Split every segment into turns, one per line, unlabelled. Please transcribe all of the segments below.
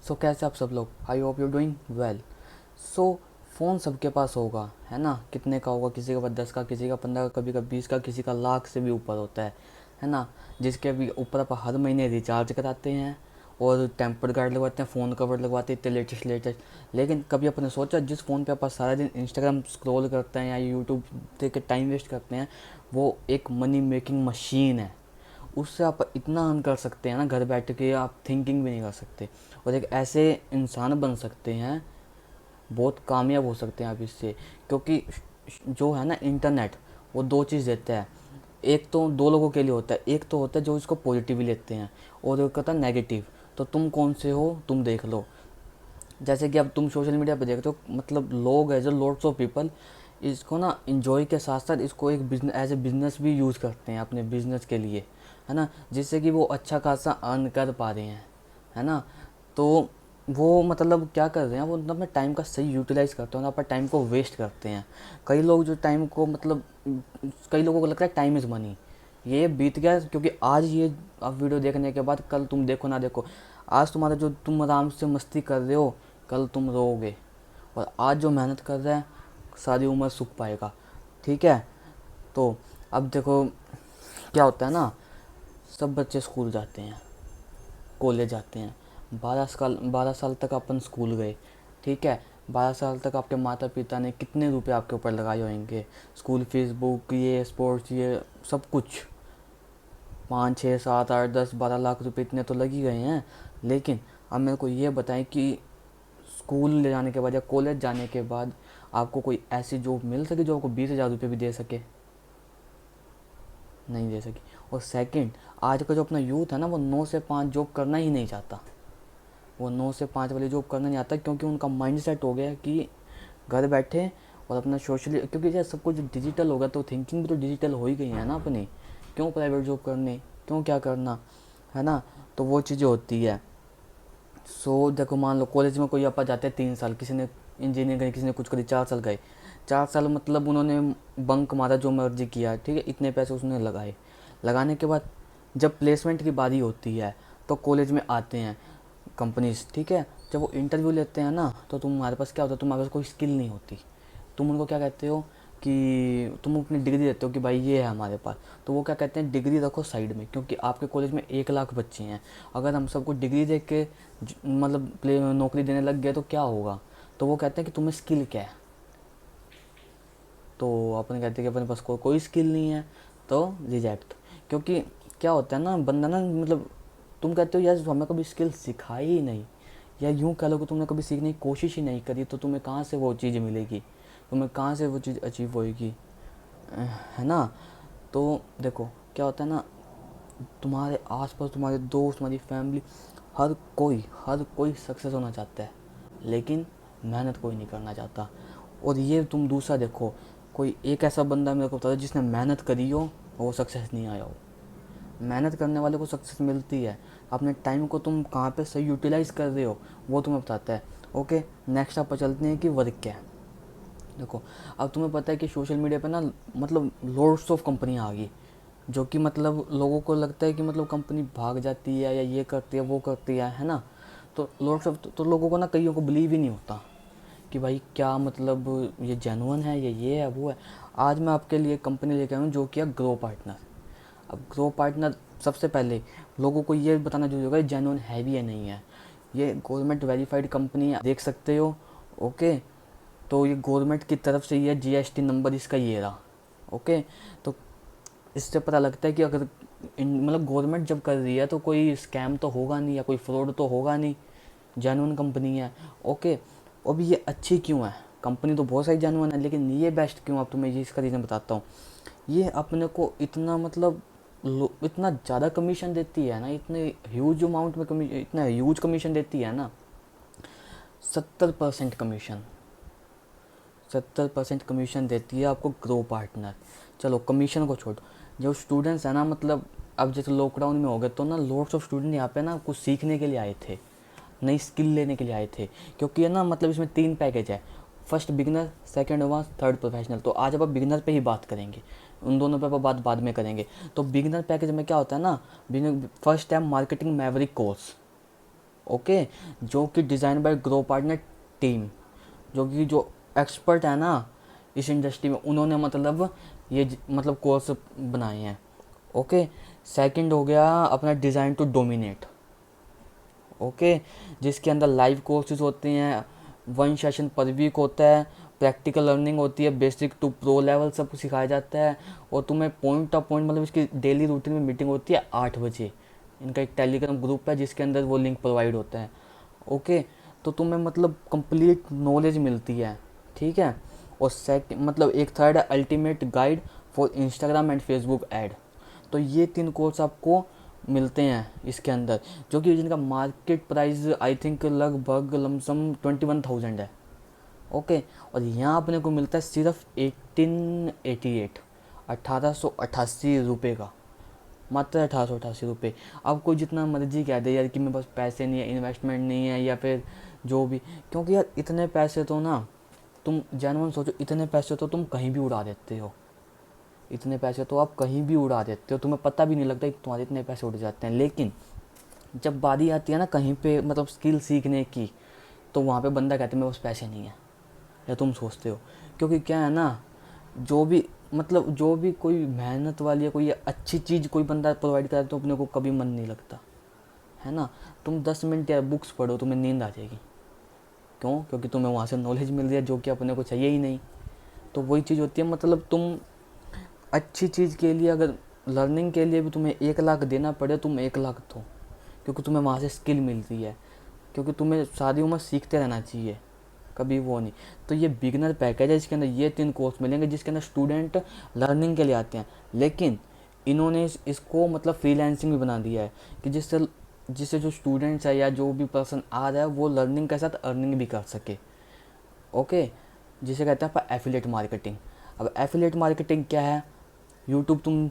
सो कैसे आप सब लोग, I hope you doing well. So phone सबके पास होगा, है ना। कितने का होगा, किसी के पास 10 का, किसी का 15 का, कभी का 20 का, किसी का लाख से भी ऊपर होता है ना। जिसके भी ऊपर आप हर महीने रिचार्ज कराते हैं और टेम्पर्ड गार्ड लगवाते हैं, फ़ोन कवर लगवाते हैं, इतने लेटेस्ट लेटेस्ट। लेकिन कभी आपने सोचा जिस फ़ोन पे आप सारा दिन इंस्टाग्राम स्क्रॉल करते हैं या यूट्यूब देख के टाइम वेस्ट करते हैं, वो एक मनी मेकिंग मशीन है। उससे आप इतना अर्न कर सकते हैं ना, घर बैठ के आप थिंकिंग भी नहीं कर सकते। और एक ऐसे इंसान बन सकते हैं, बहुत कामयाब हो सकते हैं आप इससे। क्योंकि जो है ना इंटरनेट, वो दो चीज़ देता है। एक तो दो लोगों के लिए होता है, एक तो होता है जो इसको पॉजिटिव लेते हैं और एक होता है नेगेटिव। तो तुम कौन से हो, तुम देख लो। जैसे कि अब तुम सोशल मीडिया पे देखते हो, मतलब लोग है जो लॉट्स ऑफ पीपल इसको ना इंजॉय के साथ साथ इसको एक बिजनेस एज ए बिज़नेस भी यूज़ करते हैं अपने बिज़नेस के लिए, है ना। जिससे कि वो अच्छा खासा अर्न कर पा रहे हैं, है ना। तो वो मतलब क्या कर रहे हैं, वो अपने टाइम का सही यूटिलाइज़ करते हैं और अपने टाइम को वेस्ट करते हैं। कई लोग जो टाइम को मतलब कई लोगों को लगता है टाइम इज़ मनी, ये बीत गया। क्योंकि आज ये अब वीडियो देखने के बाद कल तुम देखो ना देखो, आज तुम्हारा जो तुम आराम से मस्ती कर रहे हो, कल तुम रोओगे। और आज जो मेहनत कर रहे हैं, सारी उम्र सुख पाएगा। ठीक है। तो अब देखो क्या होता है ना, सब बच्चे स्कूल जाते हैं, कॉलेज जाते हैं। 12 साल तक अपन स्कूल गए, ठीक है। 12 साल तक आपके माता पिता ने कितने रुपए आपके ऊपर लगाए होंगे, स्कूल फीस, बुक, ये स्पोर्ट्स, ये सब कुछ। 5 6 7 8 10 12 लाख रुपए इतने तो लग ही गए हैं। लेकिन अब मेरे को ये बताएं कि स्कूल ले जाने के बाद या कॉलेज जाने के बाद आपको कोई ऐसी जॉब मिल सके जो आपको 20,000 रुपये भी दे सके? नहीं दे सकी। और सेकंड, आज का जो अपना यूथ है ना, वो 9 से 5 जॉब करना ही नहीं चाहता। वो 9 से 5 वाली जॉब करना नहीं आता, क्योंकि उनका माइंड सेट हो गया है कि घर बैठे और अपना सोशली, क्योंकि जैसे सब कुछ डिजिटल हो गया तो थिंकिंग भी तो डिजिटल हो ही गई है ना अपनी। क्यों प्राइवेट जॉब करनी, क्यों क्या करना, है ना। तो वो चीज़ें होती है। सो देखो, मान लो कॉलेज में कोई आपा जाते हैं 3 साल, किसी ने इंजीनियरिंग करी, किसी ने कुछ करी, 4 साल गए। 4 साल मतलब उन्होंने बंक मारा, जो मर्जी किया, ठीक है। इतने पैसे उसने लगाए, लगाने के बाद जब प्लेसमेंट की बारी होती है तो कॉलेज में आते हैं कंपनीज, ठीक है। जब वो इंटरव्यू लेते हैं ना, तो तुम्हारे पास क्या होता है, तुम्हारे पास कोई स्किल नहीं होती। तुम उनको क्या कहते हो कि तुम अपनी डिग्री देते हो कि भाई ये है हमारे पास। तो वो क्या कहते हैं, डिग्री रखो साइड में, क्योंकि आपके कॉलेज में 1 लाख बच्चे हैं। अगर हम सबको डिग्री दे के मतलब नौकरी देने लग गए तो क्या होगा। तो वो कहते हैं कि तुम्हें स्किल क्या है। तो अपन कहते हैं कि अपने पास कोई स्किल नहीं है, तो रिजेक्ट। क्योंकि क्या होता है ना, बंदा ना मतलब तुम कहते हो यार हमें कभी स्किल सिखाई ही नहीं, या यूँ कह लो कि तुमने कभी सीखने की कोशिश ही नहीं करी, तो तुम्हें कहाँ से वो चीज़ मिलेगी, तुम्हें कहाँ से वो चीज़ अचीव होएगी, है ना। तो देखो क्या होता है ना, तुम्हारे आसपास तुम्हारे दोस्त, तुम्हारी फैमिली, हर कोई सक्सेस होना चाहता है, लेकिन मेहनत कोई नहीं करना चाहता। और ये तुम दूसरा देखो, कोई एक ऐसा बंदा मेरे को बता दो जिसने मेहनत करी हो और वो सक्सेस नहीं आया हो। मेहनत करने वाले को सक्सेस मिलती है, अपने टाइम को तुम कहाँ पे सही यूटिलाइज़ कर रहे हो वो तुम्हें बताता है। ओके, नेक्स्ट आप चलते हैं कि वर्क क्या है। देखो, अब तुम्हें पता है कि सोशल मीडिया पे ना मतलब लॉट्स ऑफ कंपनियाँ आ गई, जो कि मतलब लोगों को लगता है कि मतलब कंपनी भाग जाती है या ये करती है वो करती है ना। तो लॉट्स ऑफ, तो लोगों को ना कईयों को बिलीव ही नहीं होता कि भाई क्या मतलब ये जेन्युइन है, ये है वो है। आज मैं आपके लिए कंपनी लेके आया हूँ जो कि है ग्रो पार्टनर। अब ग्रो पार्टनर सबसे पहले लोगों को ये बताना जरूरी होगा जेन्युइन है भी या नहीं है। ये गवर्नमेंट वेरीफाइड कंपनी है, देख सकते हो। ओके, तो ये गवर्नमेंट की तरफ से ये जीएसटी नंबर इसका ये रहा। ओके, तो इससे पता लगता है कि अगर मतलब गवर्नमेंट जब कर रही है तो कोई स्कैम तो होगा नहीं या कोई फ्रॉड तो होगा नहीं, जेन्युइन कंपनी है। ओके, अब ये अच्छी क्यों है, कंपनी तो बहुत सारी जेन्युइन है, लेकिन ये बेस्ट क्यों, अब तुम्हें ये इसका रीज़न बताता हूँ। ये अपने को इतना मतलब इतना ज़्यादा कमीशन देती है ना, इतने ह्यूज अमाउंट में इतना ह्यूज कमीशन देती है ना, 70% कमीशन, 70% कमीशन देती है आपको ग्रो पार्टनर। चलो कमीशन को छोड़, जो स्टूडेंट्स हैं ना, मतलब अब जैसे लॉकडाउन में हो गए तो ना लॉट्स ऑफ स्टूडेंट यहाँ पे ना कुछ सीखने के लिए आए थे, नई स्किल लेने के लिए आए थे। क्योंकि है ना मतलब इसमें 3 पैकेज है, first beginner, second advance, third professional. तो आज अब बिगनर पे ही बात करेंगे, उन दोनों पे बात बाद में करेंगे। तो बिगनर पैकेज में क्या होता है ना, first time marketing Maverick course, okay, जो कि design by grow partner team, जो एक्सपर्ट है ना इस इंडस्ट्री में, उन्होंने मतलब ये मतलब कोर्स बनाए हैं। ओके, सेकंड हो गया अपना डिज़ाइन टू डोमिनेट। ओके, जिसके अंदर लाइव कोर्सेज होते हैं, 1 सेशन पर वीक होता है, प्रैक्टिकल लर्निंग होती है, बेसिक टू प्रो लेवल सब कुछ सिखाया जाता है, और तुम्हें पॉइंट टू पॉइंट मतलब इसकी डेली रूटीन में मीटिंग होती है 8 बजे। इनका एक टेलीग्राम ग्रुप है जिसके अंदर वो लिंक प्रोवाइड होता है। ओके, तो तुम्हें मतलब कंप्लीट नॉलेज मिलती है, ठीक है। और सेकंड मतलब एक थर्ड है ultimate guide for Instagram and Facebook ad. तो ये 3 कोर्स आपको मिलते हैं इसके अंदर, जो कि जिनका मार्केट प्राइस आई थिंक लगभग लमसम 21,000 है। ओके, और यहाँ अपने को मिलता है सिर्फ 1888 1888 रुपये का, मात्र 1888 रुपये। अब कोई जितना मर्जी कह दे यार कि मेरे पास पैसे नहीं है, इन्वेस्टमेंट नहीं है, या फिर जो भी, क्योंकि यार इतने पैसे तो ना, तुम जेन्युइन सोचो, इतने पैसे तो तुम कहीं भी उड़ा देते हो, इतने पैसे तो आप कहीं भी उड़ा देते हो, तुम्हें पता भी नहीं लगता कि तुम्हारे इतने पैसे उड़ जाते हैं। लेकिन जब बारी आती है ना कहीं पे मतलब स्किल सीखने की, तो वहाँ पे बंदा कहते हैं मेरे पास पैसे नहीं है, या तुम सोचते हो। क्योंकि क्या है ना, जो भी मतलब जो भी कोई मेहनत वाली या कोई अच्छी चीज़ कोई बंदा प्रोवाइड करे तो अपने को कभी मन नहीं लगता, है ना। तुम 10 मिनट या बुक्स पढ़ो, तुम्हें नींद आ जाएगी। क्यों? क्योंकि तुम्हें वहाँ से नॉलेज मिल रही है जो कि अपने को चाहिए ही नहीं। तो वही चीज़ होती है, मतलब तुम अच्छी चीज़ के लिए अगर लर्निंग के लिए भी तुम्हें 1 लाख देना पड़े, तुम 1 लाख दो, क्योंकि तुम्हें वहाँ से स्किल मिलती है, क्योंकि तुम्हें सारी उम्र सीखते रहना चाहिए, कभी वो नहीं। तो ये बिगनर पैकेज है, इसके अंदर ये 3 कोर्स मिलेंगे जिसके अंदर स्टूडेंट लर्निंग के लिए आते हैं, लेकिन इन्होंने इसको मतलब फ्रीलांसिंग भी बना दिया है कि जिससे जिससे जो स्टूडेंट्स है या जो भी पर्सन आ रहा है वो लर्निंग के साथ अर्निंग भी कर सके। ओके, जिसे कहते हैं अपन एफिलिएट मार्केटिंग। अब एफिलिएट मार्केटिंग क्या है? यूट्यूब तुम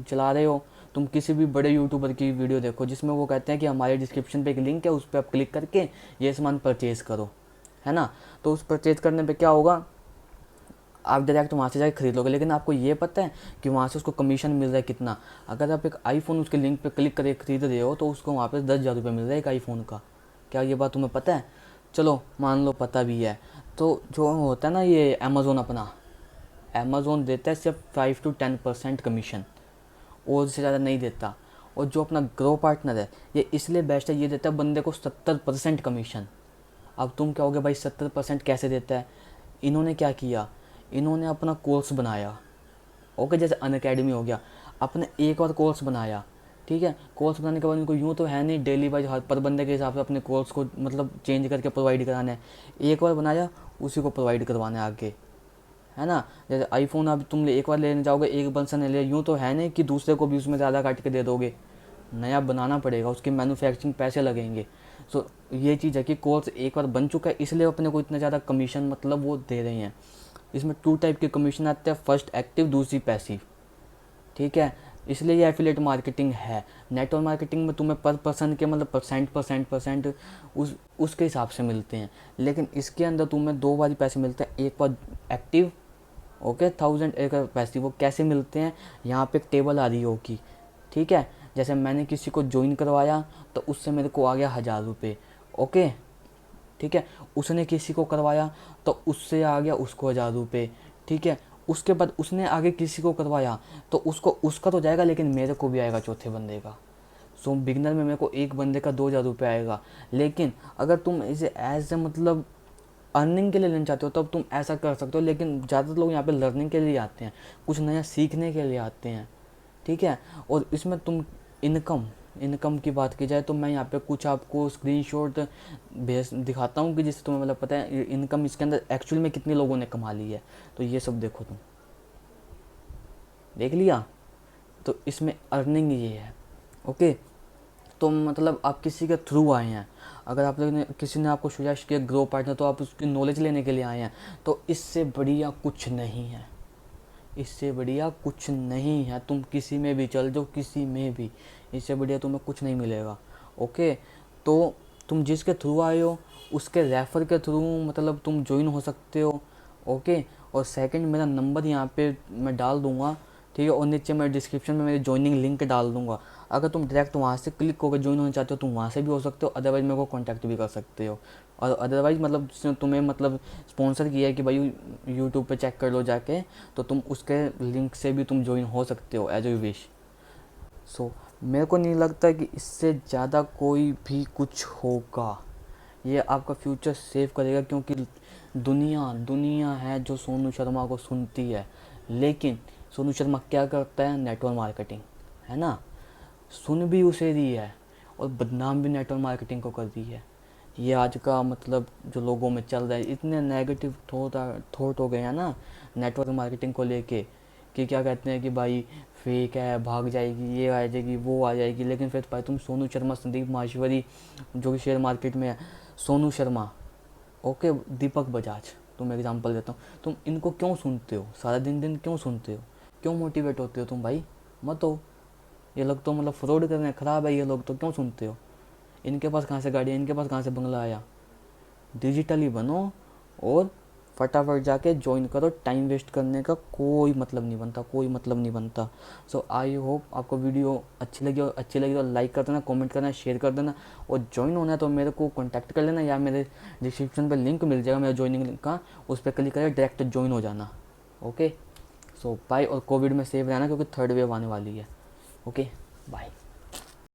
चला रहे हो, तुम किसी भी बड़े यूट्यूबर की वीडियो देखो जिसमें वो कहते हैं कि हमारे डिस्क्रिप्शन पे एक लिंक है, उस पर आप क्लिक करके ये सामान परचेज़ करो, है ना। तो उस परचेज़ करने पे क्या होगा, आप डायरेक्ट वहाँ से जाकर खरीद लोगे, लेकिन आपको ये पता है कि वहाँ से उसको कमीशन मिल रहा है कितना। अगर आप एक आईफोन उसके लिंक पे क्लिक करके खरीद रहे हो तो उसको वहाँ पे 10,000 रुपये मिल रहा है एक आईफोन का। क्या ये बात तुम्हें पता है? चलो मान लो पता भी है। तो जो होता है ना ये अमेज़ोन, अपना अमेज़ोन देता है सिर्फ 5 to 10% कमीशन, और उससे ज़्यादा नहीं देता। और जो अपना ग्रो पार्टनर है ये इसलिए बेस्ट है, ये देता है बंदे को 70% कमीशन। अब तुम कहोगे भाई 70% कैसे देता है? इन्होंने क्या किया, इन्होंने अपना कोर्स बनाया। ओके, जैसे अनअकैडमी हो गया, अपने एक बार कोर्स बनाया, ठीक है। कोर्स बनाने के बाद उनको यूँ तो है नहीं डेली वाइज हर पर बंदे के हिसाब से अपने कोर्स को मतलब चेंज करके प्रोवाइड कराना है। एक बार बनाया, उसी को प्रोवाइड करवाना है आगे, है ना। जैसे आईफोन अब तुम एक बार लेने जाओगे, एक पर्सन ने लिया, यूँ तो है नहीं कि दूसरे को भी उसमें ज़्यादा काट के दे दोगे, नया बनाना पड़ेगा, उसके मैन्युफैक्चरिंग पैसे लगेंगे। सो ये चीज़ है कि कोर्स एक बार बन चुका है इसलिए अपने को इतना ज़्यादा कमीशन मतलब वो दे रहे हैं। इसमें 2 टाइप के कमीशन आते हैं, फर्स्ट एक्टिव, दूसरी पैसिव, ठीक है। इसलिए ये एफिलिएट मार्केटिंग है। नेटवर्क मार्केटिंग में तुम्हें पर पर्सन के मतलब परसेंट उसके हिसाब से मिलते हैं, लेकिन इसके अंदर तुम्हें 2 बार पैसे मिलते हैं, एक बार एक्टिव, ओके 1000, एक पैसिव। वो कैसे मिलते हैं, यहाँ पे एक टेबल आ रही होगी, ठीक है। जैसे मैंने किसी को ज्वाइन करवाया तो उससे मेरे को आ गया 1000 रुपये, ओके, ठीक है। उसने किसी को करवाया तो उससे आ गया उसको 1000 रुपये, ठीक है। उसके बाद उसने आगे किसी को करवाया तो उसको उसका तो जाएगा, लेकिन मेरे को भी आएगा चौथे बंदे का। सो बिगनर में मेरे को एक बंदे का 2000 रुपये आएगा। लेकिन अगर तुम इसे एज ए मतलब अर्निंग के लिए लेना चाहते हो तब तुम ऐसा कर सकते हो, लेकिन ज़्यादातर लोग यहाँ पे लर्निंग के लिए आते हैं, कुछ नया सीखने के लिए आते हैं, ठीक है। और इसमें तुम इनकम की बात की जाए तो मैं यहाँ पे कुछ आपको स्क्रीनशॉट भेज दिखाता हूँ कि जिससे तुम्हें मतलब पता है इनकम इसके अंदर एक्चुअल में कितने लोगों ने कमा ली है। तो ये सब देखो, तुम देख लिया, तो इसमें अर्निंग ये है, ओके। तो मतलब आप किसी के थ्रू आए हैं, अगर आप लोग ने किसी ने आपको सजेस्ट किया ग्रो पार्टनर, तो आप उसकी नॉलेज लेने के लिए आए हैं, तो इससे बढ़िया कुछ नहीं है, इससे बढ़िया कुछ नहीं है। तुम किसी में भी चल जाओ, किसी में भी, इससे बढ़िया तुम्हें कुछ नहीं मिलेगा, ओके। तो तुम जिसके थ्रू आए हो उसके रेफ़र के थ्रू मतलब तुम ज्वाइन हो सकते हो, ओके। और सेकंड, मेरा नंबर यहाँ पे मैं डाल दूँगा, ठीक है। और नीचे मैं डिस्क्रिप्शन में मेरी ज्वाइनिंग लिंक डाल दूंगा, अगर तुम डायरेक्ट वहाँ से क्लिक होकर ज्वाइन होना चाहते हो तुम वहाँ से भी हो सकते हो, अदरवाइज़ मेरे को कॉन्टैक्ट भी कर सकते हो। और अदरवाइज़ मतलब जिसने तुम्हें मतलब स्पॉन्सर किया है कि भाई यूट्यूब पे चेक कर लो जाके, तो तुम उसके लिंक से भी तुम ज्वाइन हो सकते हो एज यू विश। सो मेरे को नहीं लगता कि इससे ज़्यादा कोई भी कुछ होगा। ये आपका फ्यूचर सेव करेगा, क्योंकि दुनिया दुनिया है जो सोनू शर्मा को सुनती है, लेकिन सोनू शर्मा क्या करता है, नेटवर्क मार्केटिंग, है ना। सुन भी उसे दी है और बदनाम भी नेटवर्क मार्केटिंग को कर दी है। ये आज का मतलब जो लोगों में चल रहा है, इतने नेगेटिव थॉट हो गए हैं ना नेटवर्क मार्केटिंग को लेके, कि क्या कहते हैं कि भाई फेक है, भाग जाएगी, ये आ जाएगी, वो आ जाएगी। लेकिन फिर भाई तुम सोनू शर्मा, संदीप माहेश्वरी जो कि शेयर मार्केट में है, सोनू शर्मा, ओके, दीपक बजाज, तुम एग्जांपल देता हूँ, तुम इनको क्यों सुनते हो, सारा दिन दिन क्यों सुनते हो, क्यों मोटिवेट होते हो तुम भाई, मत हो। ये लोग तो मतलब फ्रॉड कर रहे हैं, ख़राब है ये लोग, तो क्यों सुनते हो। इनके पास कहाँ से गाड़ी है, इनके पास कहाँ से बंगला आया। डिजिटली बनो और फटाफट जाके ज्वाइन करो, टाइम वेस्ट करने का कोई मतलब नहीं बनता, कोई मतलब नहीं बनता। सो आई होप आपको वीडियो अच्छी लगी, और अच्छी लगी तो लाइक कर देना, कमेंट करना, शेयर कर देना। और ज्वाइन होना है तो मेरे को कॉन्टैक्ट कर लेना, या मेरे डिस्क्रिप्शन पर लिंक मिल जाएगा मेरा ज्वाइनिंग लिंक का, उस पर क्लिक करके डायरेक्ट ज्वाइन हो जाना। Okay, so bye. और कोविड में सेफ रहना, क्योंकि थर्ड वेव आने वाली है। Okay, bye.